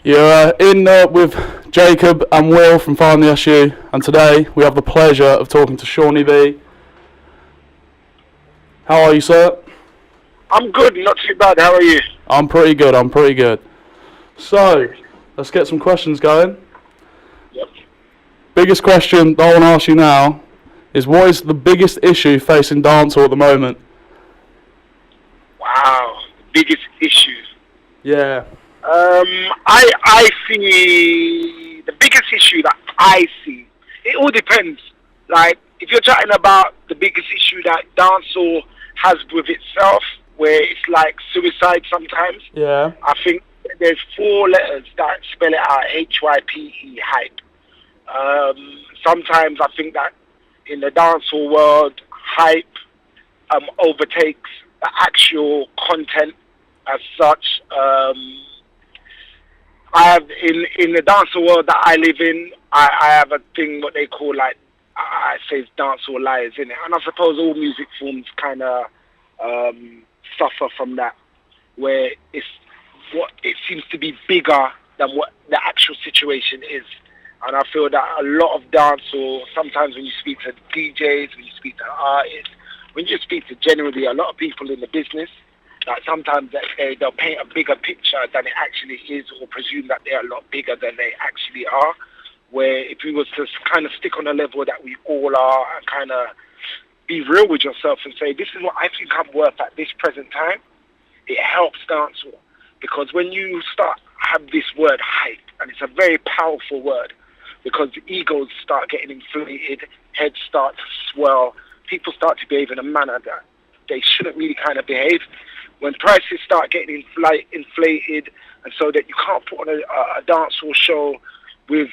You're in with Jacob and Will from Find the SU, and today we have the pleasure of talking to Seani B. How are you, sir? I'm good, not too bad. How are you? I'm pretty good. So, let's get some questions going. Yep. Biggest question that I want to ask you now is, what is the biggest issue facing dancehall at the moment? Wow, biggest issue. Yeah. I see the biggest issue that I see. It all depends. Like, if you're chatting about the biggest issue that dancehall has with itself, where it's like suicide sometimes. Yeah. I think there's 4 letters that spell it out: HYPE, hype. Sometimes I think that in the dancehall world, hype overtakes the actual content as such. I have in the dancehall world that I live in, I have a thing what they call, like, I say it's dancehall liars, in it, and I suppose all music forms kind of suffer from that, where it seems to be bigger than what the actual situation is. And I feel that a lot of dancehall, sometimes when you speak to DJs, when you speak to artists, when you speak to generally a lot of people in the business, that sometimes they'll paint a bigger picture than it actually is, or presume that they're a lot bigger than they actually are. Where if you was to kind of stick on a level that we all are, and kind of be real with yourself and say, this is what I think I'm worth at this present time, it helps dancehall. Because when you start have this word hype, and it's a very powerful word, because egos start getting inflated, heads start to swell, people start to behave in a manner that they shouldn't really kind of behave. When prices start getting inflated, and so that you can't put on a dancehall show with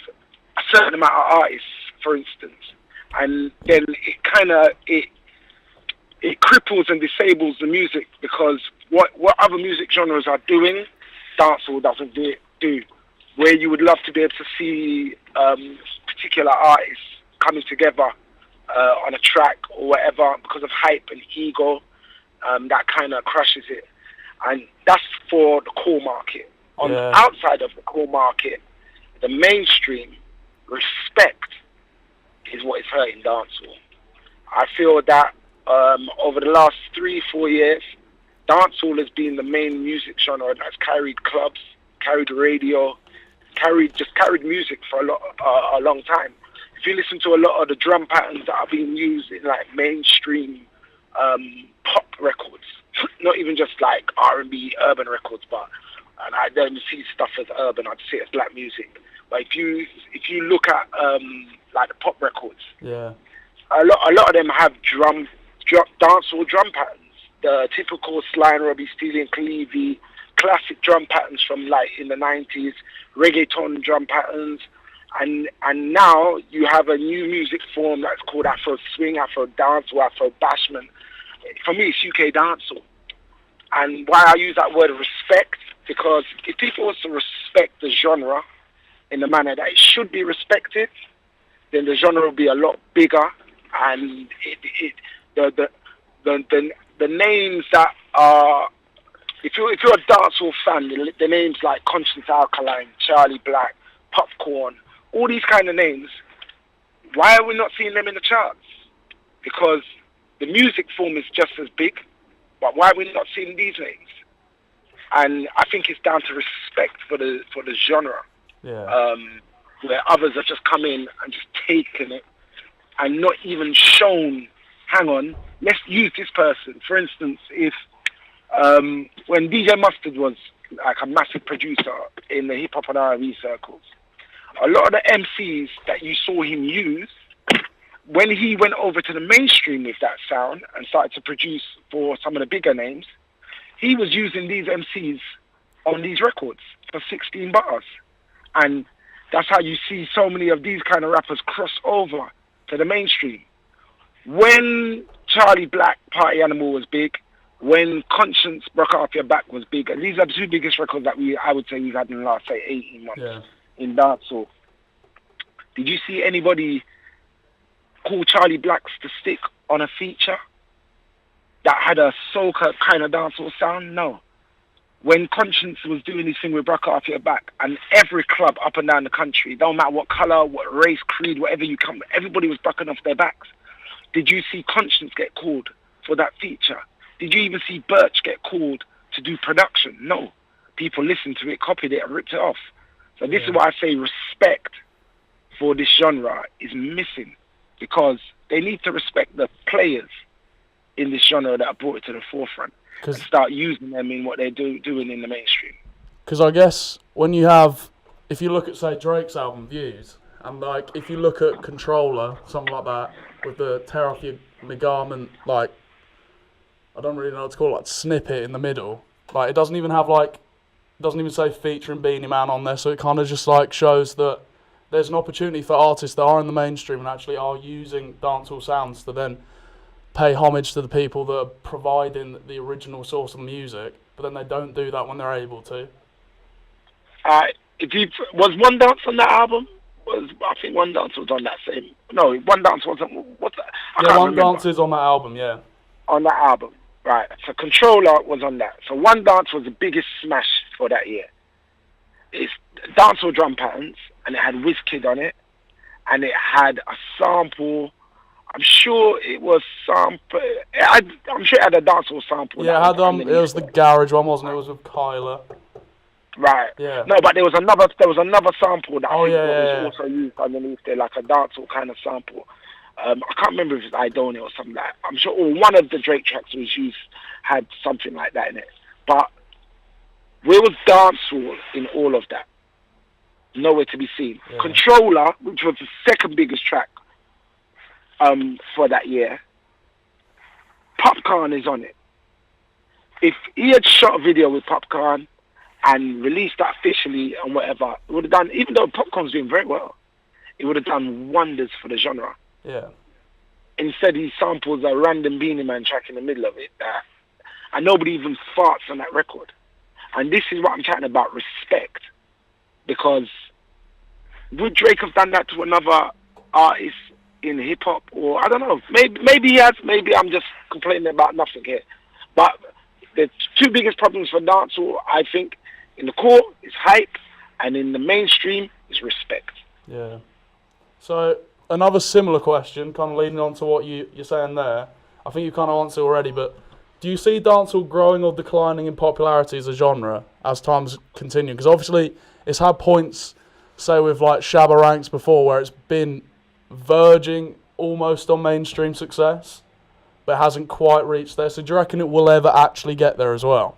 a certain amount of artists, for instance, and then it cripples and disables the music, because what other music genres are doing, dancehall doesn't do. Where you would love to be able to see particular artists coming together on a track or whatever, because of hype and ego, that kind of crushes it. And that's for the core market. On the outside of the core market, the mainstream, respect is what is hurting dancehall. I feel that over the last 3-4 years, dancehall has been the main music genre that's carried clubs, carried radio, carried music for a long time. If you listen to a lot of the drum patterns that are being used in like mainstream pop records, not even just like R&B urban records, and I don't see stuff as urban, I'd see it as black music. But if you look at like the pop records, a lot of them have dancehall drum patterns. The typical Sly and Robbie, Steely and Clevie, classic drum patterns from like in the 90s, reggaeton drum patterns, and now you have a new music form that's called Afro swing, Afro dance, or Afro bashment. For me, it's UK dancehall. And why I use that word respect, because if people was to respect the genre in the manner that it should be respected, then the genre will be a lot bigger, and the names that are, if you're a dancehall fan, the names like Conscience Alkaline, Charlie Black, Popcorn, all these kind of names, why are we not seeing them in the charts? Because the music form is just as big, but why are we not seeing these names? And I think it's down to respect for the genre. Where others have just come in and just taken it and not even shown, hang on, let's use this person. For instance, if when DJ Mustard was like a massive producer in the hip hop and R&B circles, a lot of the MCs that you saw him use, when he went over to the mainstream with that sound and started to produce for some of the bigger names, he was using these MCs on these records for 16 bars. And that's how you see so many of these kind of rappers cross over to the mainstream. When Charlie Black, Party Animal was big, when Conscience, Broke Off Your Back was big, and these are the 2 biggest records that I would say we've had in the last, say, 18 months in dancehall. Did you see anybody call Charlie Black's The Stick on a feature that had a soca kind of dancehall sound? No. when Conscience was doing his thing with Brucker Off Your Back, and every club up and down the country, don't matter what colour, what race, creed, whatever you come, everybody was bucking off their backs. Did you see Conscience get called for that feature? Did you even see Birch get called to do production? No. People listened to it, copied it, and ripped it off. So this is why I say respect for this genre is missing, because they need to respect the players in this genre that have brought it to the forefront and start using them in what they're doing in the mainstream. Because I guess when you have, if you look at, say, Drake's album Views, and like if you look at Controller, something like that, with the tear off your garment, like, I don't really know what to call it, like snippet in the middle. Like, it doesn't even have like, it doesn't even say featuring Beanie Man on there, so it kind of just like shows that there's an opportunity for artists that are in the mainstream and actually are using dancehall sounds to then pay homage to the people that are providing the original source of the music, but then they don't do that when they're able to. Was One Dance on that album? I think One Dance was on that same. No, One Dance wasn't. What's that? Yeah, One Dance is on that album. Yeah. On that album, right? So Controller was on that. So One Dance was the biggest smash for that year. It's dancehall drum patterns, and it had WizKid on it, and it had a sample. I'm sure it was sample. I'm sure it had a dancehall sample. Yeah, it had it was the garage one, wasn't it? It was with Kyla. Right. Yeah. No, but there was another sample that I think was also used underneath there, like a dancehall kind of sample. I can't remember if it's Idonia or something like that. I'm sure one of the Drake tracks was used, had something like that in it. But where was dancehall in all of that? Nowhere to be seen. Yeah. Controller, which was the second biggest track for that year, Popcorn is on it. If he had shot a video with Popcorn and released that officially and whatever, it would have done, even though Popcorn's doing very well, it would have done wonders for the genre. Yeah. Instead, he samples a random Beanie Man track in the middle of it, and nobody even farts on that record. And this is what I'm chatting about, respect. Because would Drake have done that to another artist in hip-hop? Or, I don't know, maybe he has, maybe I'm just complaining about nothing here. But the two biggest problems for dancehall, I think, in the core is hype, and in the mainstream is respect. Yeah. So, another similar question, kind of leading on to what you're saying there. I think you kind of answered already, but do you see dancehall growing or declining in popularity as a genre as times continue? Because obviously it's had points, say with like Shabba Ranks before, where it's been verging almost on mainstream success, but hasn't quite reached there. So do you reckon it will ever actually get there as well?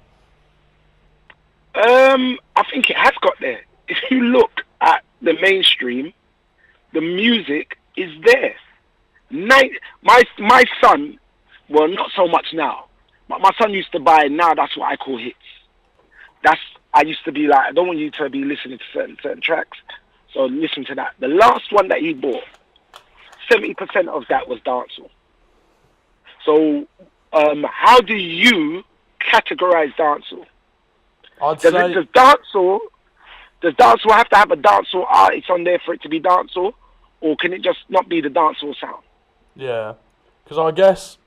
I think it has got there. If you look at the mainstream, the music is there. My son, well, not so much now, but my son used to buy, now that's what I call hits. I used to be like, I don't want you to be listening to certain tracks, so listen to that. The last one that he bought, 70% of that was dancehall. So, how do you categorize dancehall? Does dancehall have to have a dancehall artist on there for it to be dancehall? Or can it just not be the dancehall sound? Yeah, because I guess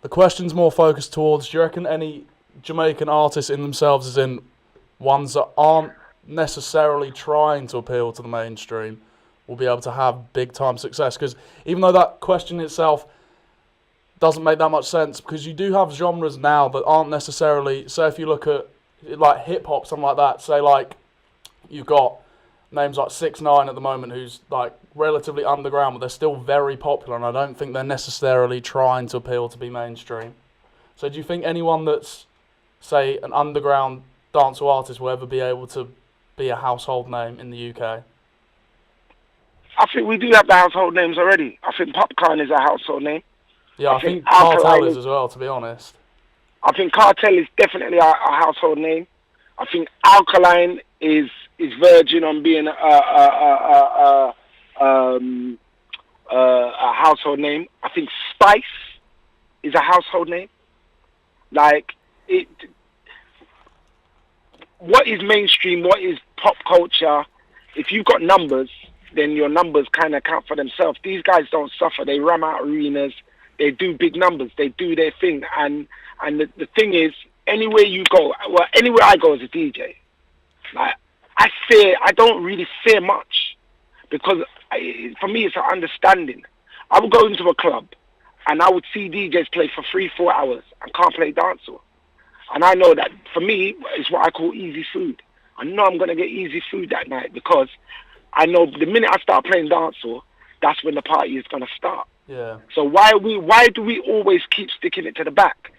the question's more focused towards, do you reckon any Jamaican artists in themselves, as in ones that aren't necessarily trying to appeal to the mainstream, will be able to have big-time success? Because even though that question itself doesn't make that much sense, because you do have genres now that aren't necessarily, say if you look at like hip-hop, something like that, say like you've got names like 6ix9ine at the moment, who's like relatively underground, but they're still very popular, and I don't think they're necessarily trying to appeal to be mainstream. So do you think anyone that's, say, an underground dancehall artist will ever be able to be a household name in the UK? I think we do have the household names already. I think Popcorn is a household name. Yeah, I think Cartel is as well, to be honest. I think Cartel is definitely a household name. I think Alkaline is verging on being a household name. I think Spice is a household name. Like, what is mainstream? What is pop culture? If you've got numbers, then your numbers kind of count for themselves. These guys don't suffer. They ram out arenas. They do big numbers. They do their thing. And the thing is, anywhere you go, well, anywhere I go as a DJ, like I don't really fear much because for me it's an understanding. I would go into a club and I would see DJs play for 3-4 hours and can't play dancehall. And I know that for me, it's what I call easy food. I know I'm going to get easy food that night because I know the minute I start playing dancehall, that's when the party is going to start. Yeah. So why do we always keep sticking it to the back?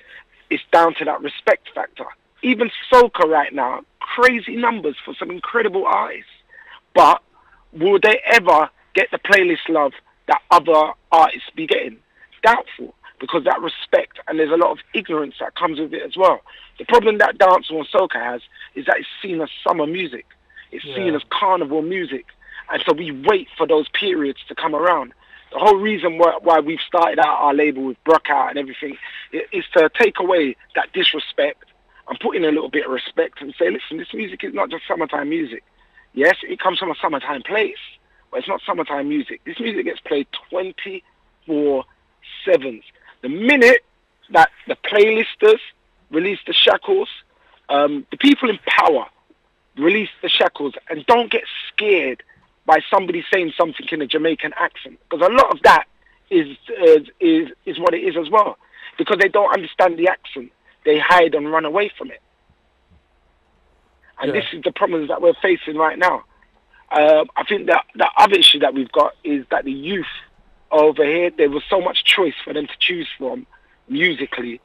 It's down to that respect factor. Even soca right now, crazy numbers for some incredible artists. But will they ever get the playlist love that other artists be getting? Doubtful, because that respect, and there's a lot of ignorance that comes with it as well. The problem that dancehall and soca has is that it's seen as summer music. It's seen as carnival music. And so we wait for those periods to come around. The whole reason why we've started out our label with Brookout and everything is to take away that disrespect and put in a little bit of respect and say, listen, this music is not just summertime music. Yes, it comes from a summertime place, but it's not summertime music. This music gets played 24/7. The minute that the playlisters release the shackles, the people in power release the shackles, and don't get scared by somebody saying something in a Jamaican accent, because a lot of that is what it is as well. Because they don't understand the accent, they hide and run away from it, and this is the problems that we're facing right now. I think that the other issue that we've got is that the youth over here, there was so much choice for them to choose from musically.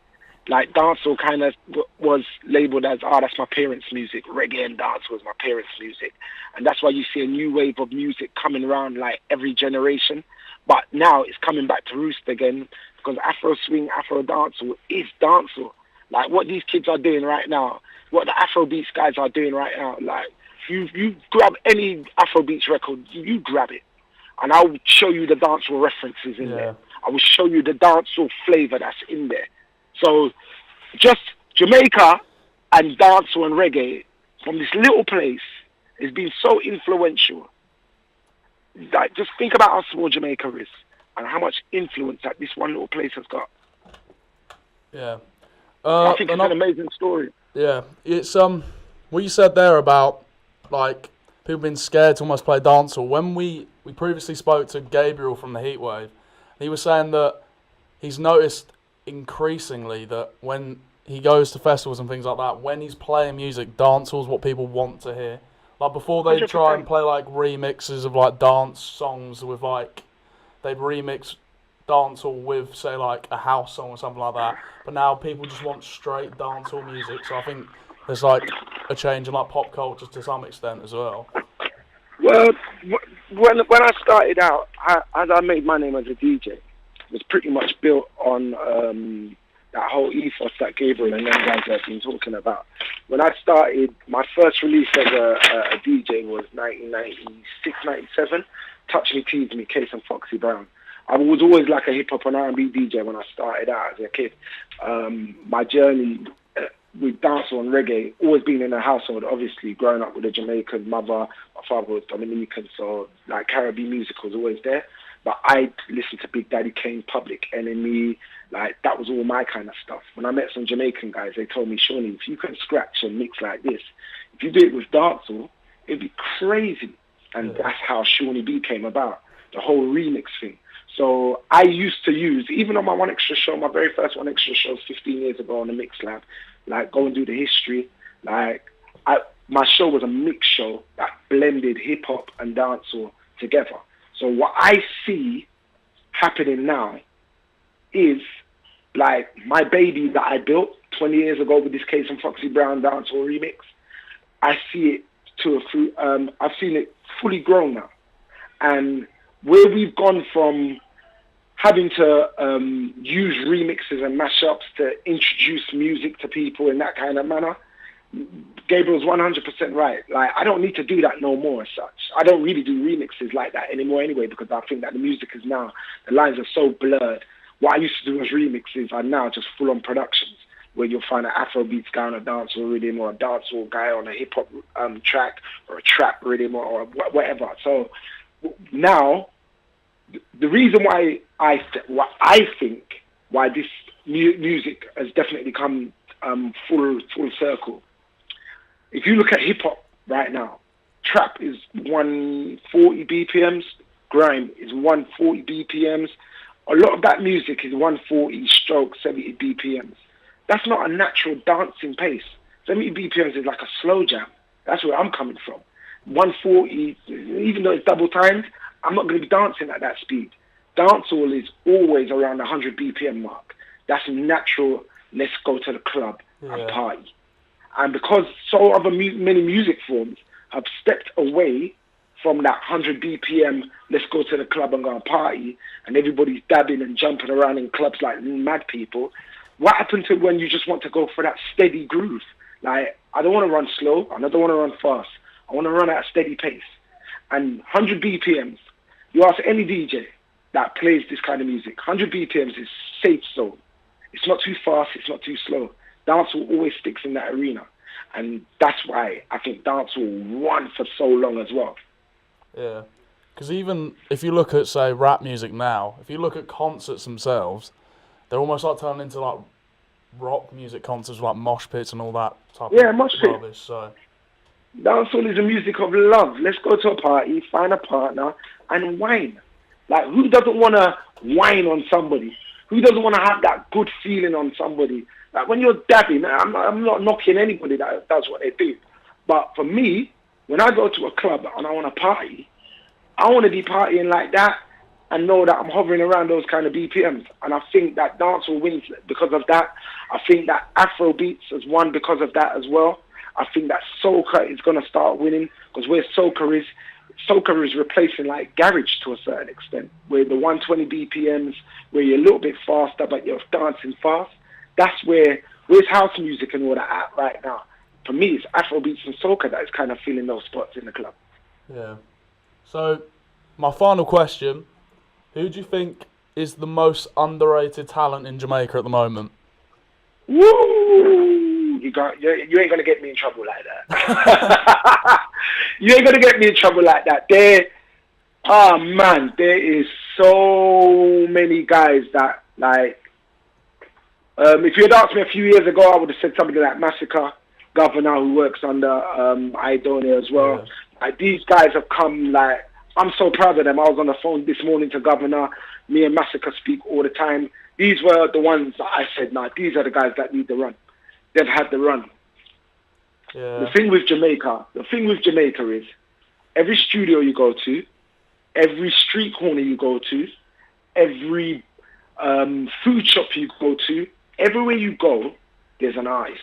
Like dancehall kind of was labelled as, that's my parents' music. Reggae and dance was my parents' music. And that's why you see a new wave of music coming around like every generation. But now it's coming back to roost again because Afro swing, Afro dancehall is dancehall. Like what these kids are doing right now, what the Afro beats guys are doing right now, like you grab any Afro beats record, you grab it. And I'll show you the dancehall references in there. I will show you the dancehall flavour that's in there. So, just Jamaica and dancehall and reggae from this little place has been so influential. Like, just think about how small Jamaica is and how much influence that this one little place has got. Yeah. I think it's an amazing story. Yeah. It's what you said there about, like, people being scared to almost play dancehall. When we previously spoke to Gabriel from the Heatwave, he was saying that he's noticed increasingly that when he goes to festivals and things like that, when he's playing music, dancehall's what people want to hear. Like before they'd 100%. try and play like remixes of like dance songs with like, they'd remix dancehall with say like a house song or something like that. But now people just want straight dancehall music. So I think there's like a change in like pop culture to some extent as well. Well, when I started out, as I made my name as a DJ, it was pretty much built on that whole ethos that Gabriel and them guys have been talking about. When I started, my first release as a DJ was 1996, 97, Touch Me, Tease Me, Case and Foxy Brown. I was always like a hip-hop and R&B DJ when I started out as a kid. My journey with dancehall and reggae, always been in a household, obviously, growing up with a Jamaican mother. My father was Dominican, so like Caribbean music was always there. But I listened to Big Daddy Kane, Public Enemy, like that was all my kind of stuff. When I met some Jamaican guys, they told me, Shawnee, if you can scratch and mix like this, if you do it with dancehall, it'd be crazy. And that's how Seani B came about, the whole remix thing. So I used to use, even on my One Extra show, my very first One Extra show 15 years ago on the Mix Lab, like go and do the history. Like my show was a mix show that blended hip hop and dancehall together. So what I see happening now is like my baby that I built 20 years ago with this Case and Foxy Brown dancehall remix. I see it I've seen it fully grown now. And where we've gone from having to use remixes and mashups to introduce music to people in that kind of manner, Gabriel's 100% right. Like, I don't need to do that no more as such. I don't really do remixes like that anymore anyway, because I think that the music is now, the lines are so blurred. What I used to do as remixes are now just full-on productions, where you'll find an Afrobeats guy on a dancehall rhythm or a dancehall guy on a hip-hop track or a trap rhythm or whatever. So now, the reason why I think why this music has definitely come full circle. If you look at hip hop right now, trap is 140 BPMs, grime is 140 BPMs. A lot of that music is 140 stroke 70 BPMs. That's not a natural dancing pace. 70 BPMs is like a slow jam. That's where I'm coming from. 140, even though it's double timed, I'm not going to be dancing at that speed. Dancehall is always around the 100 BPM mark. That's natural. Let's go to the club and party. And because many music forms have stepped away from that 100 BPM, let's go to the club and go and party, and everybody's dabbing and jumping around in clubs like mad people, what happened to when you just want to go for that steady groove? Like, I don't want to run slow, and I don't want to run fast. I want to run at a steady pace. And 100 BPMs, you ask any DJ that plays this kind of music, 100 BPMs is safe zone. It's not too fast, it's not too slow. Dancehall always sticks in that arena. And that's why I think dancehall won for so long as well. Yeah. Because even if you look at, say, rap music now, if you look at concerts themselves, they're almost like turning into like rock music concerts, like mosh pits and all that type of mosh pit. rubbish. So dancehall is the music of love. Let's go to a party, find a partner, and whine. Like, who doesn't want to whine on somebody? Who doesn't want to have that good feeling on somebody? Like, when you're dabbing, I'm not knocking anybody that does what they do. But for me, when I go to a club and I want to party, I want to be partying like that and know that I'm hovering around those kind of BPMs. And I think that dancehall wins because of that. I think that Afro beats has won because of that as well. I think that soca is going to start winning because where soca is replacing like garage to a certain extent, where the 120 BPMs, where you're a little bit faster but you're dancing fast. That's where's house music and all that at right now. For me, it's Afro beats and soca that is kind of filling those spots in the club. Yeah. So, my final question, who do you think is the most underrated talent in Jamaica at the moment? Woo! You ain't going to get me in trouble like that. You ain't going to get me in trouble like that. There is so many guys that, like, if you had asked me a few years ago, I would have said somebody like Massacre, Governor, who works under Idonia as well. Yeah. Like, these guys have come, like, I'm so proud of them. I was on the phone this morning to Governor. Me and Massacre speak all the time. These were the ones that I said, nah, these are the guys that need the run. They've had the run. Yeah. The thing with Jamaica is every studio you go to, every street corner you go to, every food shop you go to, everywhere you go, there's an artist.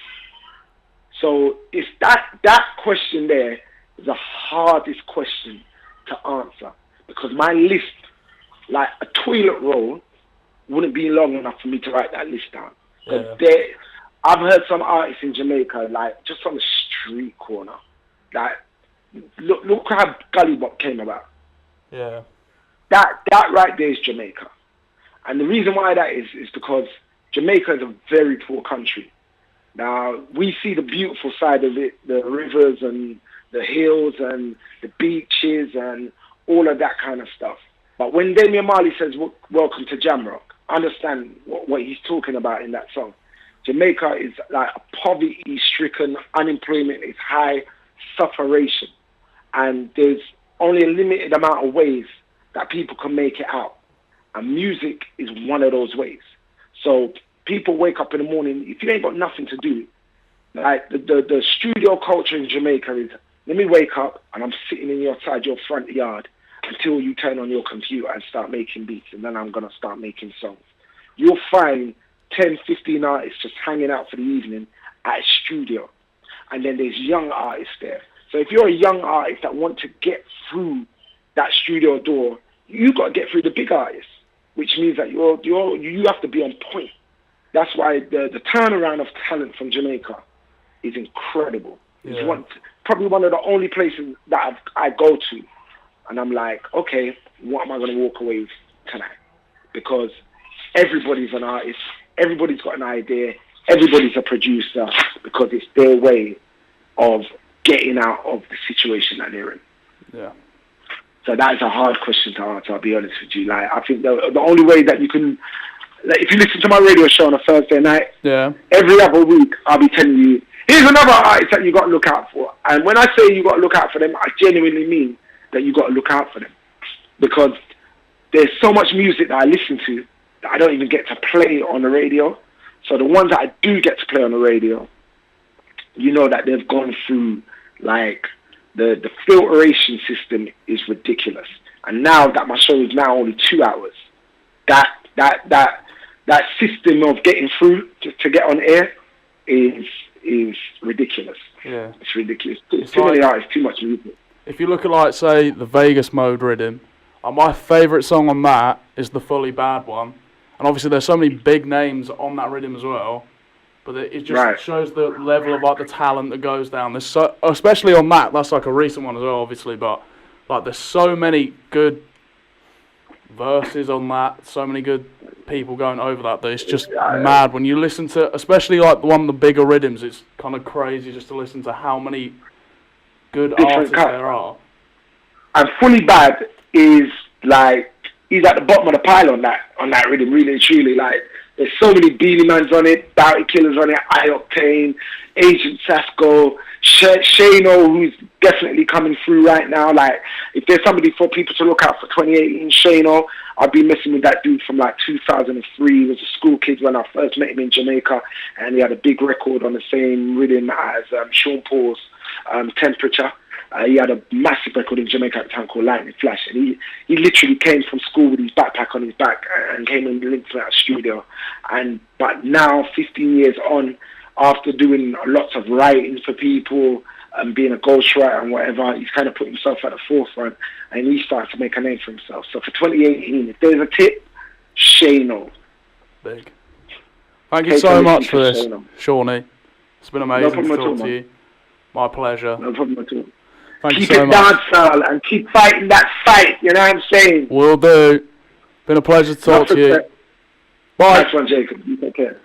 So it's that question there is the hardest question to answer because my list, like a toilet roll, wouldn't be long enough for me to write that list down. Yeah. I've heard some artists in Jamaica, like just on the street corner, like look how Gully Bop came about. Yeah. That right there is Jamaica. And the reason why that is because Jamaica is a very poor country. Now, we see the beautiful side of it, the rivers and the hills and the beaches and all of that kind of stuff. But when Damian Marley says, welcome to Jamrock, understand what he's talking about in that song. Jamaica is like a poverty-stricken, unemployment is high, sufferation. And there's only a limited amount of ways that people can make it out. And music is one of those ways. So people wake up in the morning, if you ain't got nothing to do, like the studio culture in Jamaica is, let me wake up and I'm sitting inside your front yard until you turn on your computer and start making beats, and then I'm going to start making songs. You'll find 10, 15 artists just hanging out for the evening at a studio. And then there's young artists there. So if you're a young artist that want to get through that studio door, you got to get through the big artists, which means that you have to be on point. That's why the turnaround of talent from Jamaica is incredible. Yeah. It's probably one of the only places that I go to, and I'm like, okay, what am I going to walk away with tonight? Because everybody's an artist, everybody's got an idea, everybody's a producer, because it's their way of getting out of the situation that they're in. Yeah. So that is a hard question to answer, I'll be honest with you. Like, I think the only way that you can like, if you listen to my radio show on a Thursday night, Yeah. every other week I'll be telling you, here's another artist that you got to look out for. And when I say you got to look out for them, I genuinely mean that you got to look out for them, because there's so much music that I listen to that I don't even get to play on the radio. So the ones that I do get to play on the radio, you know that they've gone through, like, the filtration system is ridiculous. And now that my show is now only 2 hours, that system of getting through to get on air is ridiculous. Yeah. It's ridiculous. It's Too many like- artists, too much music. If you look at, like, say, the Vegas mode rhythm, my favourite song on that is the Fully Bad one. And obviously there's so many big names on that rhythm as well. But it just Right. shows the level of, like, the talent that goes down. There's so, especially on that's like a recent one as well, obviously. But, like, there's so many good verses on that, so many good people going over that it's just mad. When you listen to, especially, like, one of the bigger rhythms, it's kind of crazy just to listen to how many good artists there are. And Fully Bad is, like, he's at the bottom of the pile on that rhythm, really and truly. Like, there's so many Beanie Mans on it, Bounty Killers on it, I-Octane, Agent Sasco, Shano, who's definitely coming through right now. Like, if there's somebody for people to look out for 2018, Shano, I've been messing with that dude from, like, 2003. He was a school kid when I first met him in Jamaica, and he had a big record on the same rhythm as Sean Paul's Temperature. He had a massive record in Jamaica at the time called Lightning Flash, and he literally came from school with his backpack on his back and came and linked to that studio. But now, 15 years on, after doing lots of writing for people and being a ghostwriter and whatever, he's kind of put himself at the forefront, and he started to make a name for himself. So for 2018, if there's a tip, Shano. Big. Thank you so much for this, Shawnee. It's been amazing to talk to you. My pleasure. No problem at all. Thank you Keep so it much. dancehall and keep fighting that fight, you know what I'm saying? Will do. Been a pleasure to talk to you. Bye. Nice one, Jacob. You take care.